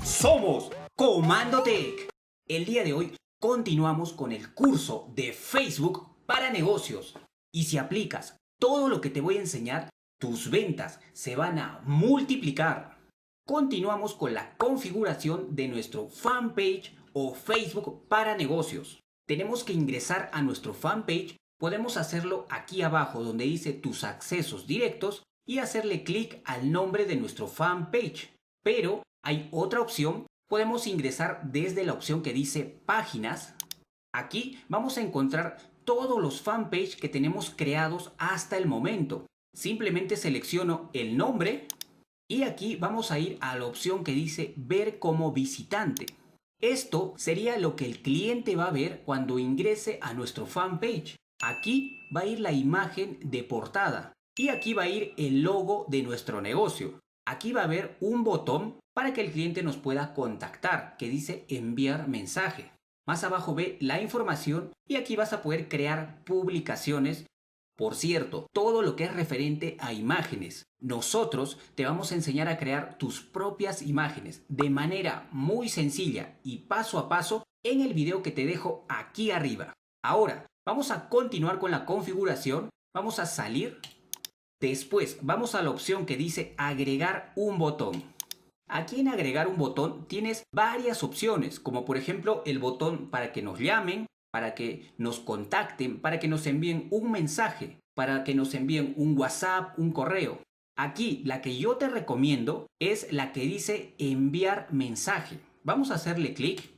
Somos Comando Tech. El día de hoy continuamos con el curso de Facebook para negocios. Y si aplicas todo lo que te voy a enseñar, tus ventas se van a multiplicar. Continuamos con la configuración de nuestro fanpage o Facebook para negocios. Tenemos que ingresar a nuestro fanpage. Podemos hacerlo aquí abajo donde dice tus accesos directos y hacerle clic al nombre de nuestro fanpage. Pero hay otra opción. Podemos ingresar desde la opción que dice páginas. Aquí vamos a encontrar todos los fanpage que tenemos creados hasta el momento. Simplemente selecciono el nombre y aquí vamos a ir a la opción que dice ver como visitante. Esto sería lo que el cliente va a ver cuando ingrese a nuestro fanpage. Aquí va a ir la imagen de portada y aquí va a ir el logo de nuestro negocio. Aquí va a haber un botón para que el cliente nos pueda contactar que dice enviar mensaje. Más abajo ve la información y aquí vas a poder crear publicaciones. Por cierto, todo lo que es referente a imágenes, nosotros te vamos a enseñar a crear tus propias imágenes de manera muy sencilla y paso a paso en el video que te dejo aquí arriba. Ahora, vamos a continuar con la configuración. Vamos a salir. Después vamos a la opción que dice agregar un botón. Aquí en agregar un botón tienes varias opciones, como por ejemplo el botón para que nos llamen, para que nos contacten, para que nos envíen un mensaje, para que nos envíen un WhatsApp, un correo. Aquí la que yo te recomiendo es la que dice enviar mensaje. Vamos a hacerle clic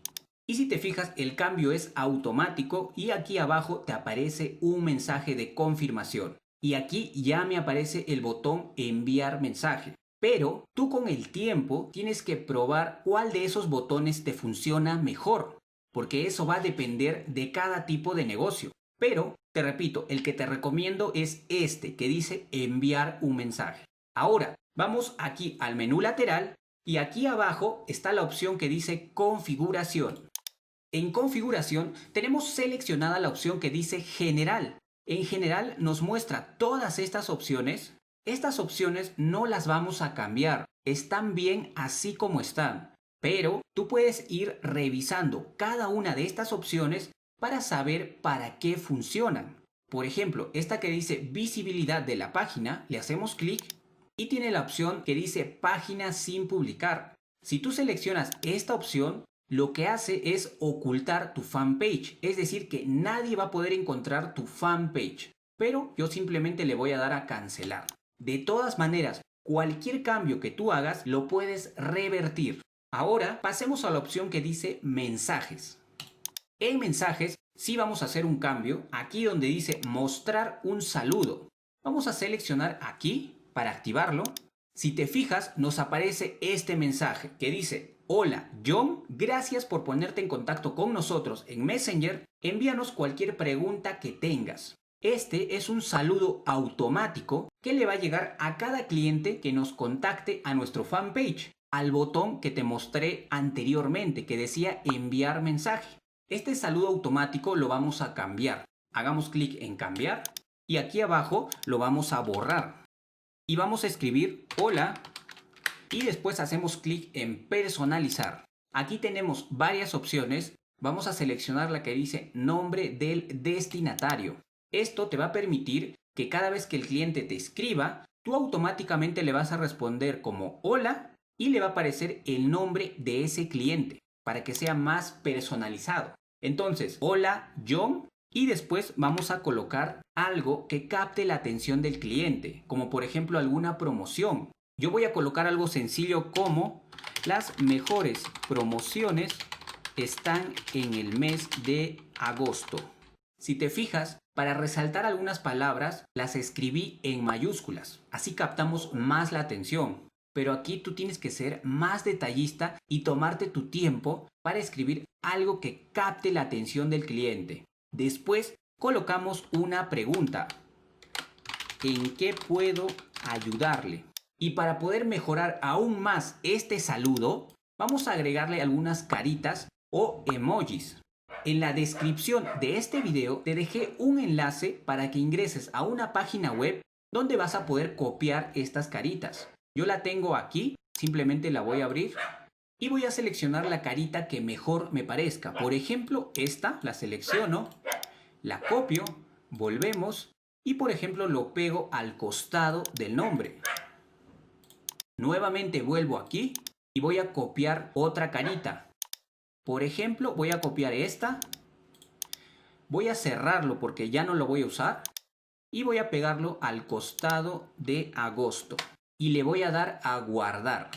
y si te fijas el cambio es automático y aquí abajo te aparece un mensaje de confirmación. Y aquí ya me aparece el botón enviar mensaje. Pero tú con el tiempo tienes que probar cuál de esos botones te funciona mejor, porque eso va a depender de cada tipo de negocio. Pero, te repito, el que te recomiendo es este que dice enviar un mensaje. Ahora, vamos aquí al menú lateral y aquí abajo está la opción que dice configuración. En configuración tenemos seleccionada la opción que dice general. En general nos muestra todas estas opciones. Estas opciones no las vamos a cambiar, están bien así como están, pero tú puedes ir revisando cada una de estas opciones para saber para qué funcionan. Por ejemplo, esta que dice visibilidad de la página, le hacemos clic y tiene la opción que dice página sin publicar. Si tú seleccionas esta opción, lo que hace es ocultar tu fanpage, es decir que nadie va a poder encontrar tu fanpage, pero yo simplemente le voy a dar a cancelar. De todas maneras, cualquier cambio que tú hagas lo puedes revertir. Ahora pasemos a la opción que dice mensajes. En mensajes sí vamos a hacer un cambio, aquí donde dice mostrar un saludo. Vamos a seleccionar aquí para activarlo. Si te fijas, nos aparece este mensaje que dice hola John, gracias por ponerte en contacto con nosotros en Messenger. Envíanos cualquier pregunta que tengas. Este es un saludo automático que le va a llegar a cada cliente que nos contacte a nuestro fanpage, al botón que te mostré anteriormente que decía enviar mensaje. Este saludo automático lo vamos a cambiar. Hagamos clic en cambiar y aquí abajo lo vamos a borrar. Y vamos a escribir hola y después hacemos clic en personalizar. Aquí tenemos varias opciones. Vamos a seleccionar la que dice nombre del destinatario. Esto te va a permitir que cada vez que el cliente te escriba, tú automáticamente le vas a responder como hola y le va a aparecer el nombre de ese cliente para que sea más personalizado. Entonces, hola John y después vamos a colocar algo que capte la atención del cliente, como por ejemplo alguna promoción. Yo voy a colocar algo sencillo como las mejores promociones están en el mes de agosto. Si te fijas, para resaltar algunas palabras las escribí en mayúsculas, así captamos más la atención. Pero aquí tú tienes que ser más detallista y tomarte tu tiempo para escribir algo que capte la atención del cliente. Después colocamos una pregunta. ¿En qué puedo ayudarle? Y para poder mejorar aún más este saludo, vamos a agregarle algunas caritas o emojis. En la descripción de este video te dejé un enlace para que ingreses a una página web donde vas a poder copiar estas caritas. Yo la tengo aquí, simplemente la voy a abrir y voy a seleccionar la carita que mejor me parezca. Por ejemplo, esta la selecciono, la copio, volvemos y por ejemplo lo pego al costado del nombre. Nuevamente vuelvo aquí y voy a copiar otra carita. Por ejemplo, voy a copiar esta. Voy a cerrarlo porque ya no lo voy a usar. Y voy a pegarlo al costado de agosto. Y le voy a dar a guardar.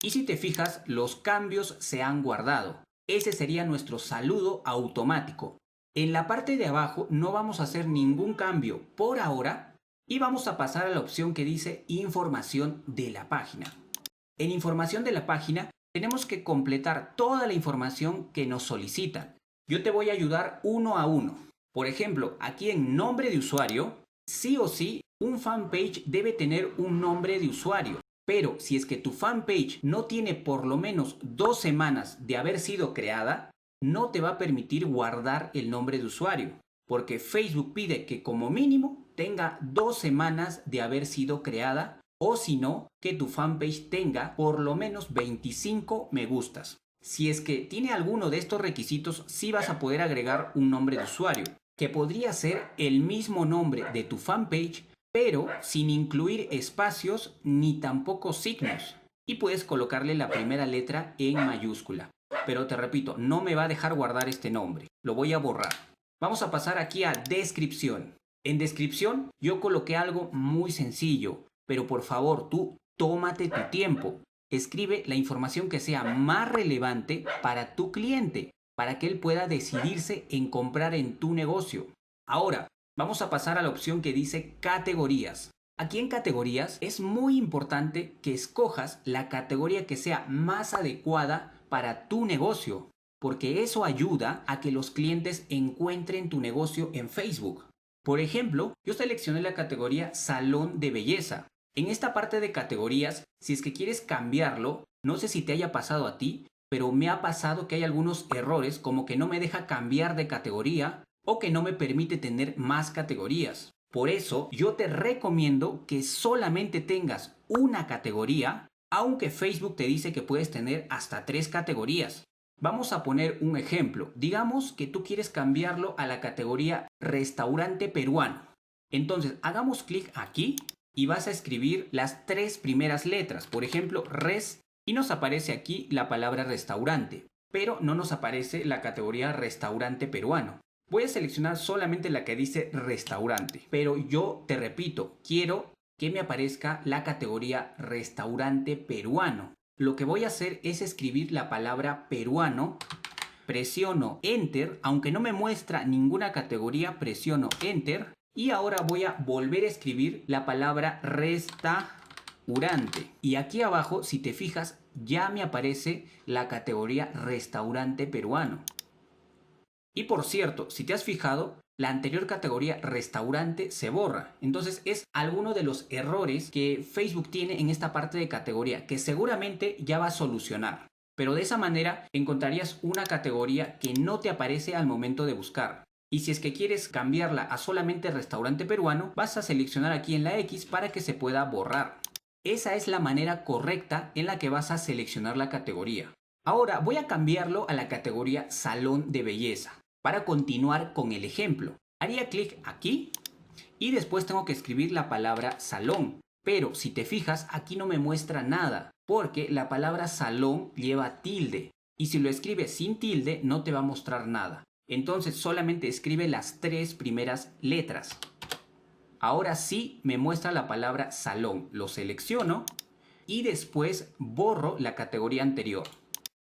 Y si te fijas, los cambios se han guardado. Ese sería nuestro saludo automático. En la parte de abajo no vamos a hacer ningún cambio por ahora. Y vamos a pasar a la opción que dice información de la página. En información de la página tenemos que completar toda la información que nos solicitan. Yo te voy a ayudar uno a uno. Por ejemplo, aquí en nombre de usuario, sí o sí, un fanpage debe tener un nombre de usuario. Pero si es que tu fanpage no tiene por lo menos 2 semanas de haber sido creada, no te va a permitir guardar el nombre de usuario. Porque Facebook pide que como mínimo tenga 2 semanas de haber sido creada o si no, que tu fanpage tenga por lo menos 25 me gustas. Si es que tiene alguno de estos requisitos, sí vas a poder agregar un nombre de usuario, que podría ser el mismo nombre de tu fanpage, pero sin incluir espacios ni tampoco signos. Y puedes colocarle la primera letra en mayúscula. Pero te repito, no me va a dejar guardar este nombre. Lo voy a borrar. Vamos a pasar aquí a descripción. En descripción yo coloqué algo muy sencillo, pero por favor tú tómate tu tiempo. Escribe la información que sea más relevante para tu cliente, para que él pueda decidirse en comprar en tu negocio. Ahora, vamos a pasar a la opción que dice categorías. Aquí en categorías es muy importante que escojas la categoría que sea más adecuada para tu negocio, porque eso ayuda a que los clientes encuentren tu negocio en Facebook. Por ejemplo, yo seleccioné la categoría salón de belleza. En esta parte de categorías, si es que quieres cambiarlo, no sé si te haya pasado a ti, pero me ha pasado que hay algunos errores como que no me deja cambiar de categoría o que no me permite tener más categorías. Por eso yo te recomiendo que solamente tengas una categoría, aunque Facebook te dice que puedes tener hasta 3 categorías. Vamos a poner un ejemplo. Digamos que tú quieres cambiarlo a la categoría restaurante peruano. Entonces hagamos clic aquí y vas a escribir las 3 primeras letras. Por ejemplo, res, y nos aparece aquí la palabra restaurante, pero no nos aparece la categoría restaurante peruano. Voy a seleccionar solamente la que dice restaurante, pero yo te repito, quiero que me aparezca la categoría restaurante peruano. Lo que voy a hacer es escribir la palabra peruano, presiono Enter, aunque no me muestra ninguna categoría, presiono Enter y ahora voy a volver a escribir la palabra restaurante. Y aquí abajo, si te fijas, ya me aparece la categoría restaurante peruano. Y por cierto, si te has fijado, la anterior categoría restaurante se borra. Entonces es alguno de los errores que Facebook tiene en esta parte de categoría que seguramente ya va a solucionar. Pero de esa manera encontrarías una categoría que no te aparece al momento de buscar. Y si es que quieres cambiarla a solamente restaurante peruano, vas a seleccionar aquí en la X para que se pueda borrar. Esa es la manera correcta en la que vas a seleccionar la categoría. Ahora voy a cambiarlo a la categoría salón de belleza. Para continuar con el ejemplo, haría clic aquí y después tengo que escribir la palabra salón. Pero si te fijas, aquí no me muestra nada porque la palabra salón lleva tilde. Y si lo escribes sin tilde, no te va a mostrar nada. Entonces solamente escribe las 3 primeras letras. Ahora sí me muestra la palabra salón. Lo selecciono y después borro la categoría anterior.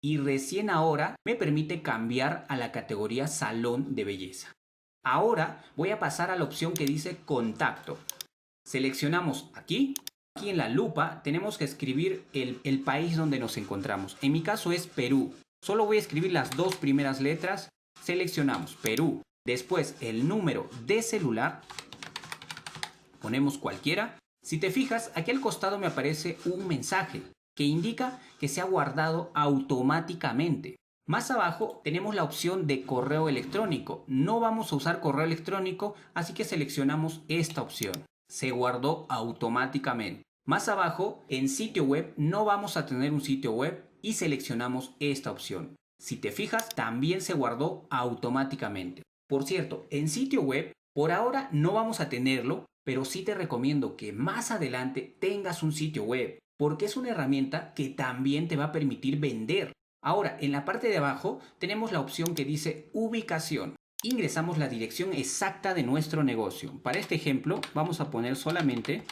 Y recién ahora me permite cambiar a la categoría salón de belleza. Ahora voy a pasar a la opción que dice contacto. Seleccionamos aquí. Aquí en la lupa tenemos que escribir el país donde nos encontramos. En mi caso es Perú. Solo voy a escribir las 2 primeras letras. Seleccionamos Perú. Después el número de celular. Ponemos cualquiera. Si te fijas, aquí al costado me aparece un mensaje que indica que se ha guardado automáticamente. Más abajo tenemos la opción de correo electrónico. No vamos a usar correo electrónico, así que seleccionamos esta opción. Se guardó automáticamente. Más abajo, en sitio web, no vamos a tener un sitio web y seleccionamos esta opción. Si te fijas, también se guardó automáticamente. Por cierto, en sitio web, por ahora no vamos a tenerlo, pero sí te recomiendo que más adelante tengas un sitio web, porque es una herramienta que también te va a permitir vender. Ahora, en la parte de abajo tenemos la opción que dice ubicación. Ingresamos la dirección exacta de nuestro negocio. Para este ejemplo, vamos a poner solamente...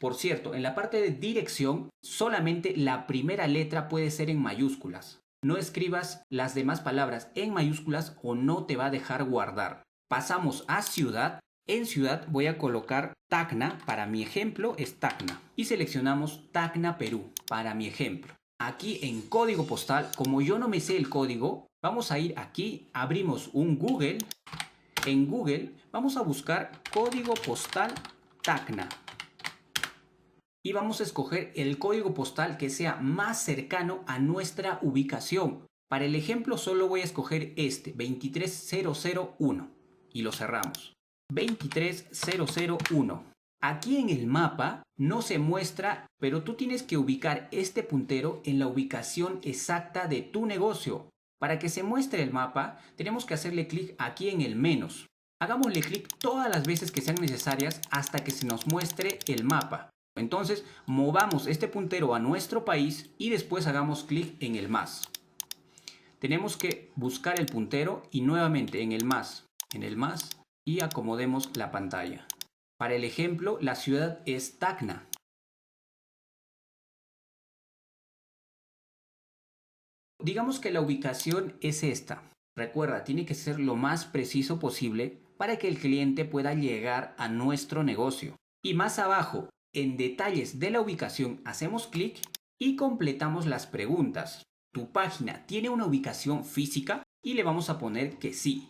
Por cierto, en la parte de dirección, solamente la primera letra puede ser en mayúsculas. No escribas las demás palabras en mayúsculas o no te va a dejar guardar. Pasamos a ciudad. En ciudad voy a colocar Tacna, para mi ejemplo es Tacna. Y seleccionamos Tacna, Perú, para mi ejemplo. Aquí en código postal, como yo no me sé el código, vamos a ir aquí, abrimos un Google. En Google vamos a buscar código postal Tacna. Y vamos a escoger el código postal que sea más cercano a nuestra ubicación. Para el ejemplo solo voy a escoger este, 23001. Y lo cerramos. 23001. Aquí en el mapa no se muestra, pero tú tienes que ubicar este puntero en la ubicación exacta de tu negocio. Para que se muestre el mapa, tenemos que hacerle clic aquí en el menos. Hagámosle clic todas las veces que sean necesarias hasta que se nos muestre el mapa. Entonces, movamos este puntero a nuestro país y después hagamos clic en el más. Tenemos que buscar el puntero y nuevamente en el más y acomodemos la pantalla. Para el ejemplo, la ciudad es Tacna. Digamos que la ubicación es esta. Recuerda, tiene que ser lo más preciso posible para que el cliente pueda llegar a nuestro negocio. Y más abajo, en detalles de la ubicación, hacemos clic y completamos las preguntas. ¿Tu página tiene una ubicación física? Y le vamos a poner que sí.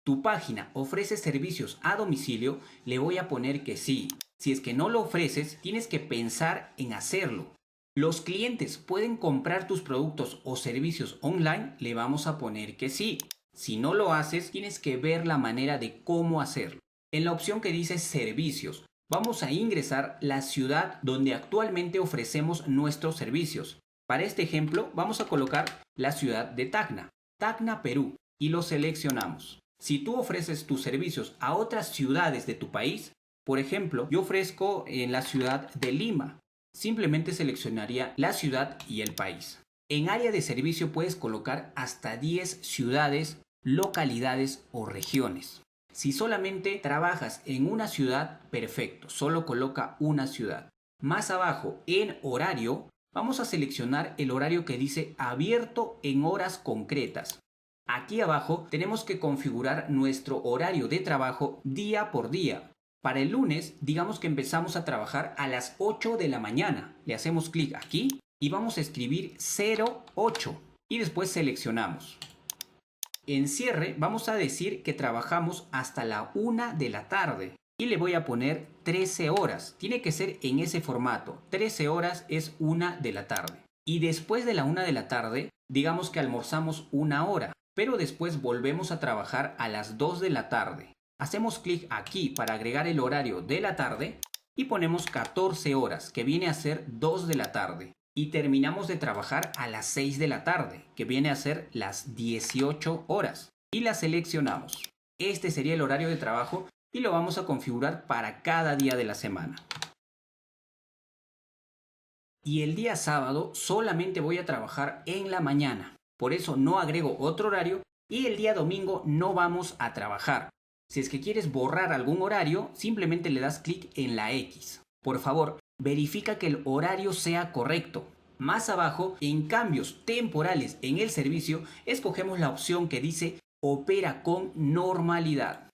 ¿Tu página ofrece servicios a domicilio? Le voy a poner que sí. Si es que no lo ofreces, tienes que pensar en hacerlo. ¿Los clientes pueden comprar tus productos o servicios online? Le vamos a poner que sí. Si no lo haces, tienes que ver la manera de cómo hacerlo. En la opción que dice servicios, vamos a ingresar la ciudad donde actualmente ofrecemos nuestros servicios. Para este ejemplo, vamos a colocar la ciudad de Tacna, Tacna, Perú, y lo seleccionamos. Si tú ofreces tus servicios a otras ciudades de tu país, por ejemplo, yo ofrezco en la ciudad de Lima, simplemente seleccionaría la ciudad y el país. En área de servicio puedes colocar hasta 10 ciudades, localidades o regiones. Si solamente trabajas en una ciudad, perfecto, solo coloca una ciudad. Más abajo, en horario, vamos a seleccionar el horario que dice abierto en horas concretas. Aquí abajo tenemos que configurar nuestro horario de trabajo día por día. Para el lunes, digamos que empezamos a trabajar a las 8 de la mañana. Le hacemos clic aquí y vamos a escribir 08 y después seleccionamos. En cierre vamos a decir que trabajamos hasta la 1 de la tarde y le voy a poner 13 horas. Tiene que ser en ese formato. 13 horas es 1 de la tarde. Y después de la 1 de la tarde, digamos que almorzamos 1 hora, pero después volvemos a trabajar a las 2 de la tarde. Hacemos clic aquí para agregar el horario de la tarde y ponemos 14 horas, que viene a ser 2 de la tarde. Y terminamos de trabajar a las 6 de la tarde, que viene a ser las 18 horas. Y la seleccionamos. Este sería el horario de trabajo y lo vamos a configurar para cada día de la semana. Y el día sábado solamente voy a trabajar en la mañana. Por eso no agrego otro horario y el día domingo no vamos a trabajar. Si es que quieres borrar algún horario, simplemente le das clic en la X. Por favor, verifica que el horario sea correcto. Más abajo, en cambios temporales en el servicio, escogemos la opción que dice opera con normalidad.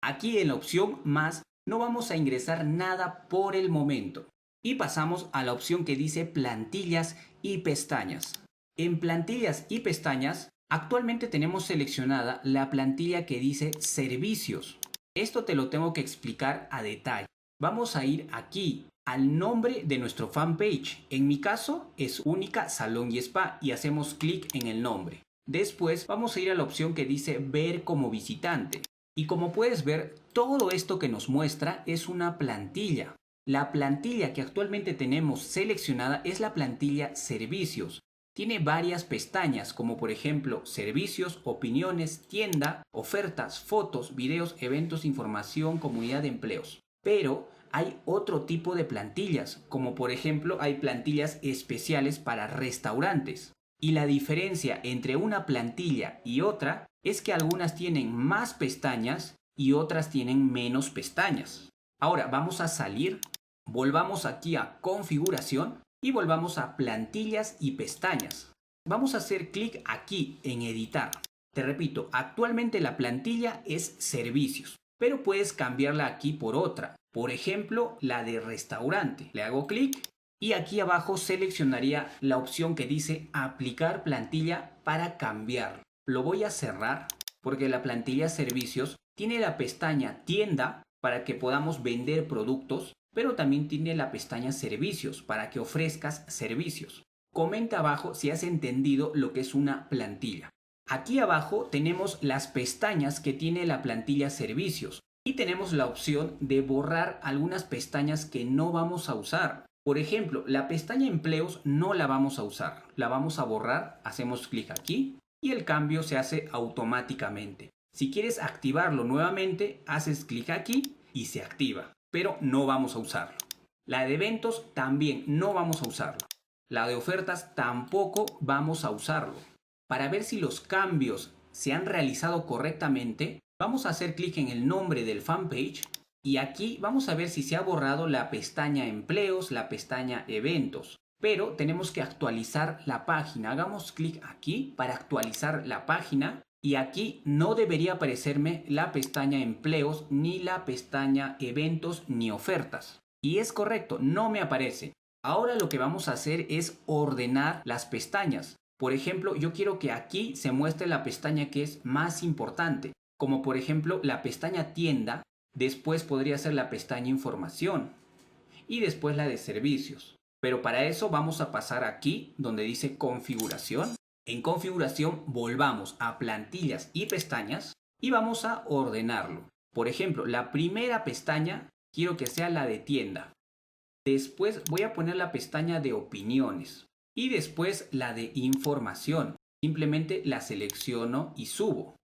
Aquí en la opción más no vamos a ingresar nada por el momento. Y pasamos a la opción que dice plantillas y pestañas. En plantillas y pestañas, actualmente tenemos seleccionada la plantilla que dice servicios. Esto te lo tengo que explicar a detalle. Vamos a ir aquí al nombre de nuestro fanpage. En mi caso es Única Salón y Spa y hacemos clic en el nombre. Después vamos a ir a la opción que dice ver como visitante. Y como puedes ver, todo esto que nos muestra es una plantilla. La plantilla que actualmente tenemos seleccionada es la plantilla servicios. tiene varias pestañas, como por ejemplo servicios, opiniones, tienda, ofertas, fotos, videos, eventos, información, comunidad de empleos. Pero hay otro tipo de plantillas, como por ejemplo hay plantillas especiales para restaurantes. Y la diferencia entre una plantilla y otra es que algunas tienen más pestañas y otras tienen menos pestañas. Ahora vamos a salir, volvamos aquí a configuración y volvamos a plantillas y pestañas. Vamos a hacer clic aquí en editar. Te repito, actualmente la plantilla es servicios, pero puedes cambiarla aquí por otra. Por ejemplo, la de restaurante. Le hago clic y aquí abajo seleccionaría la opción que dice aplicar plantilla para cambiar. Lo voy a cerrar porque la plantilla servicios tiene la pestaña tienda para que podamos vender productos, pero también tiene la pestaña servicios para que ofrezcas servicios. Comenta abajo si has entendido lo que es una plantilla. Aquí abajo tenemos las pestañas que tiene la plantilla servicios y tenemos la opción de borrar algunas pestañas que no vamos a usar. Por ejemplo, la pestaña empleos no la vamos a usar, la vamos a borrar, hacemos clic aquí y el cambio se hace automáticamente. Si quieres activarlo nuevamente, haces clic aquí y se activa, pero no vamos a usarlo. La de eventos también no vamos a usarlo. La de ofertas tampoco vamos a usarlo. Para ver si los cambios se han realizado correctamente, vamos a hacer clic en el nombre del fanpage y aquí vamos a ver si se ha borrado la pestaña empleos, la pestaña eventos. Pero tenemos que actualizar la página. Hagamos clic aquí para actualizar la página. Y aquí no debería aparecerme la pestaña empleos, ni la pestaña eventos, ni ofertas. Y es correcto, no me aparece. Ahora lo que vamos a hacer es ordenar las pestañas. Por ejemplo, yo quiero que aquí se muestre la pestaña que es más importante. Como por ejemplo la pestaña tienda, después podría ser la pestaña información. Y después la de servicios. Pero para eso vamos a pasar aquí donde dice configuración. En configuración volvamos a plantillas y pestañas y vamos a ordenarlo. Por ejemplo, la primera pestaña quiero que sea la de tienda. Después voy a poner la pestaña de opiniones y después la de información. Simplemente la selecciono y subo.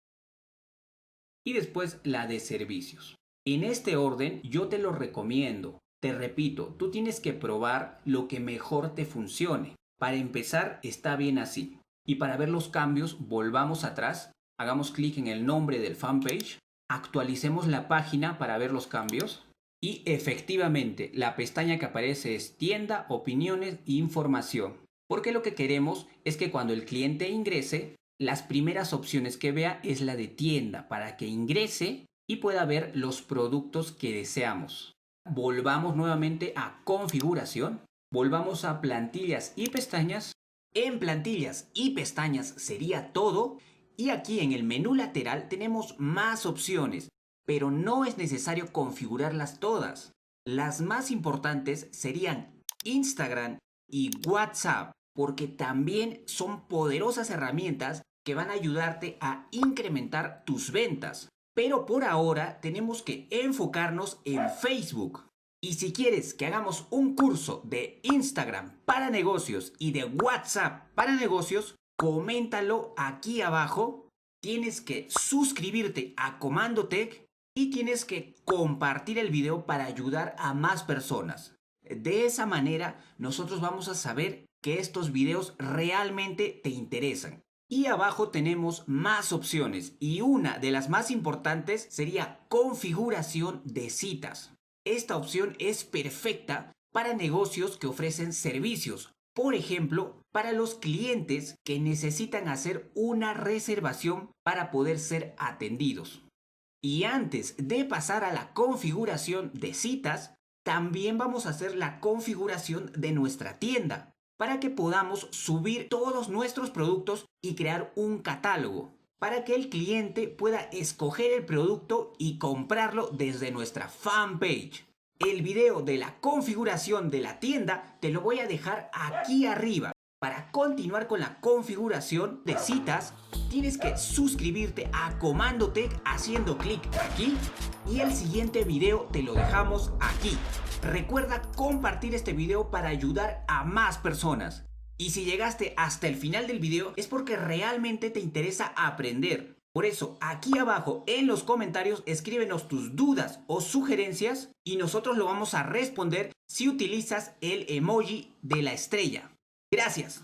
Y después la de servicios. En este orden yo te lo recomiendo. Te repito, tú tienes que probar lo que mejor te funcione. Para empezar, está bien así. Y para ver los cambios, volvamos atrás, hagamos clic en el nombre del fanpage, actualicemos la página para ver los cambios y efectivamente la pestaña que aparece es tienda, opiniones e información. Porque lo que queremos es que cuando el cliente ingrese, las primeras opciones que vea es la de tienda para que ingrese y pueda ver los productos que deseamos. Volvamos nuevamente a configuración, volvamos a plantillas y pestañas. En plantillas y pestañas sería todo y aquí en el menú lateral tenemos más opciones, pero no es necesario configurarlas todas. Las más importantes serían Instagram y WhatsApp, porque también son poderosas herramientas que van a ayudarte a incrementar tus ventas. Pero por ahora tenemos que enfocarnos en Facebook. Y si quieres que hagamos un curso de Instagram para negocios y de WhatsApp para negocios, coméntalo aquí abajo. Tienes que suscribirte a Comando Tech y tienes que compartir el video para ayudar a más personas. De esa manera nosotros vamos a saber que estos videos realmente te interesan. Y abajo tenemos más opciones y una de las más importantes sería configuración de citas. Esta opción es perfecta para negocios que ofrecen servicios. Por ejemplo, para los clientes que necesitan hacer una reservación para poder ser atendidos. Y antes de pasar a la configuración de citas, también vamos a hacer la configuración de nuestra tienda para que podamos subir todos nuestros productos y crear un catálogo, para que el cliente pueda escoger el producto y comprarlo desde nuestra fanpage. El video de la configuración de la tienda te lo voy a dejar aquí arriba. Para continuar con la configuración de citas, tienes que suscribirte a Comando Tech haciendo clic aquí y el siguiente video te lo dejamos aquí. Recuerda compartir este video para ayudar a más personas. Y si llegaste hasta el final del video es porque realmente te interesa aprender. Por eso, aquí abajo en los comentarios escríbenos tus dudas o sugerencias y nosotros lo vamos a responder si utilizas el emoji de la estrella. Gracias.